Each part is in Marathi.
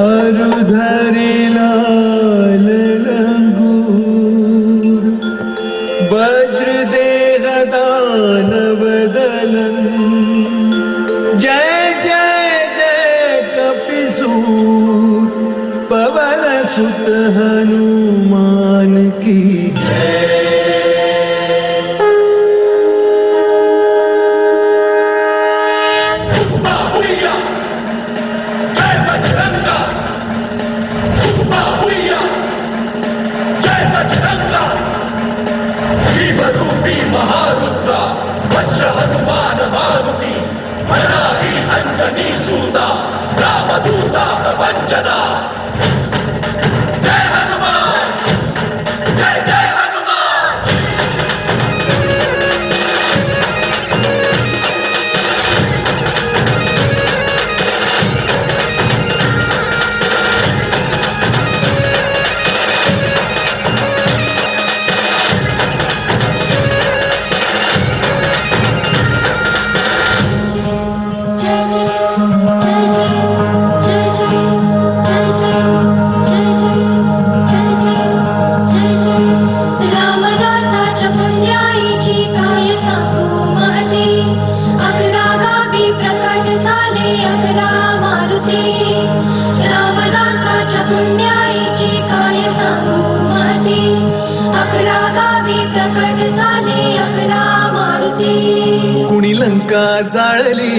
अरुधरी लाल लंगूर वज्र देह दानव दलन जय जय जय कपिसूर पवन सुत हनुमान की जय। महारुद्रा वज्र हनुमान मारुति वराही अंजनी सूता रामदूता प्रपंचना। जय हनुमान जय जय हनुमान। लंका जाळली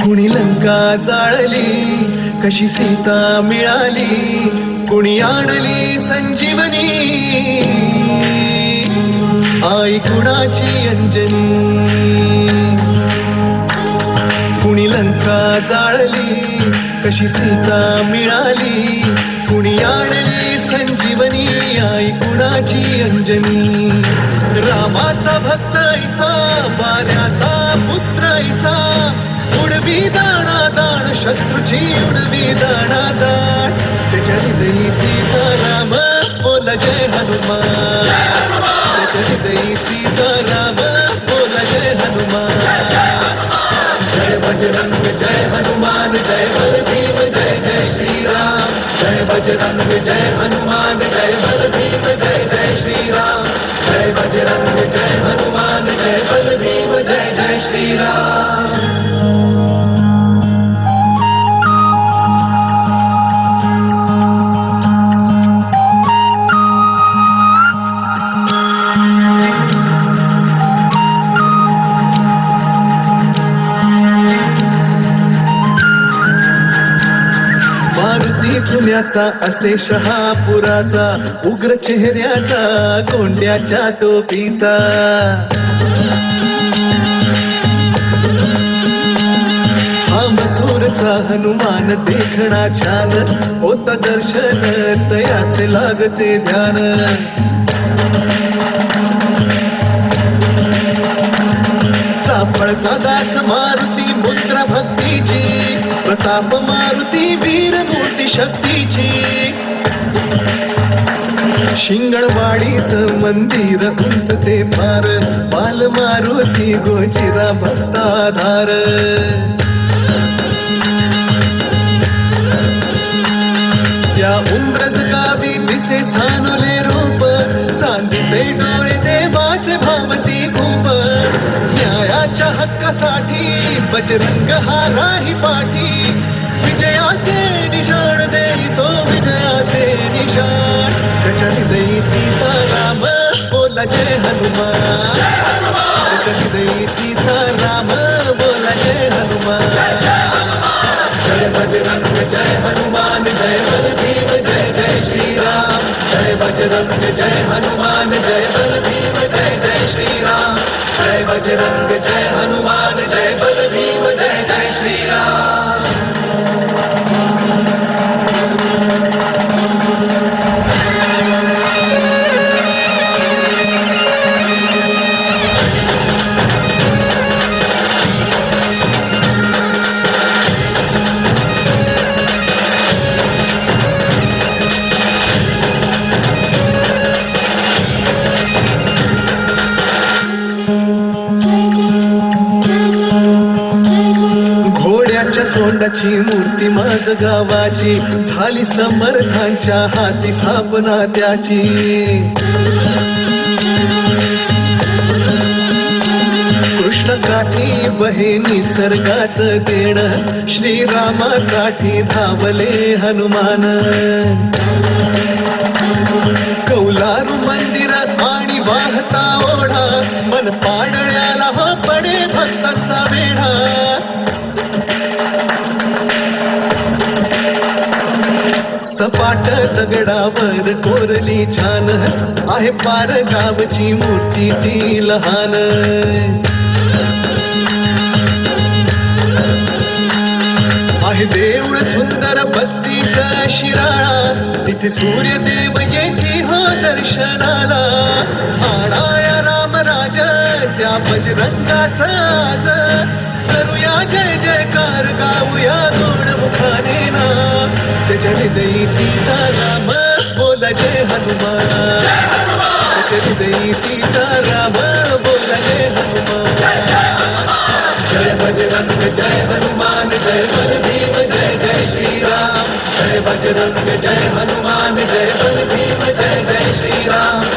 कुणी लंका जाळली कशी सीता मिळाली कुणी आणली संजीवनी आई कुणाची अंजनी। कुणी लंका जाळली कशी सीता मिळाली कुणी आणली संजीवनी आई कुणाची अंजनी। रामाचा भक्त ऐसा वाऱ्याचा पुत्र ऐसा उडवी दाणा दाण शत्रूची उडवी दाणा दाण त्याच्या हृदयी सीताराम बोला जय हनुमान त्याच्या हृदयी सीताराम बोला जय हनुमान। जय बजरंग जय हनुमान जय बल भीम जय जय श्रीराम जय बजरंग जय हनुमान जय बल भीम जय जय श्रीराम जय बजरंग जय हनुमान जय बल भीम जय जय श्रीराम। मारुती पुण्याचा असे शहापुराचा उग्र चेहऱ्याचा कोंड्याच्या टोपीचा हा मसूरचा हनुमान देखणा छान होता दर्शन तयाचे लागते ध्यान। सापळचा दास मारुती मुद्रा भक्तीची प्रताप मारुती वीर मूर्ती शक्तीची। शिंगणवाडीच मंदिर उंच ते पार बाल मारुती गोचिरा भक्ताधार। त्या उमरज गावी दिसे सानुले रूप चांदीचे डोळे देवाचे भावती खूप। न्यायाच्या हक्कासाठी बजरंग हा राही पाठी विजयाचे निशाण देई तो विजयाचे निशाण त्याच्या हृदयी सीताराम बोला जय हनुमान त्याच्या हृदयी सीताराम बोला जय हनुमान। जय बजरंग जय हनुमान जय बल भीम जय जय श्रीराम जय बजरंग जय हनुमान जय बल भीम जय जय श्रीराम जय बजरंग जय हनुमान जय बल भीम जय जय श्रीराम। तोंडाची मूर्ती माझ गावाची झाली समर्थांच्या हाती स्थापना त्याची कृष्ण काठी बहे निसर्गाचं देण श्रीरामासाठी धावले हनुमान कौलारू मंदिरात आणि वाहता ओढा मन पाडळ्याला हा पडे भक्ताचा वेढा सपाट दगडावर कोरली छान आहे पार गावची मूर्ती ती लहान आहे देऊळ सुंदर बत्तीचा शिराळा तिथे सूर्यदेव येती हो दर्शनाला आणाया रामराज त्या बजरंगाचा आज करूया जय जयकार गाऊया गोड मुखाने ना त्याच्या हृदयी सीताराम बोला जय हनुमान त्याच्या हृदयी सीताराम बोला जय हनुमान जय बजरंग जय हनुमान जय बलभीम जय जय श्रीराम जय बजरंग जय हनुमान जय बलभीम जय जय श्रीराम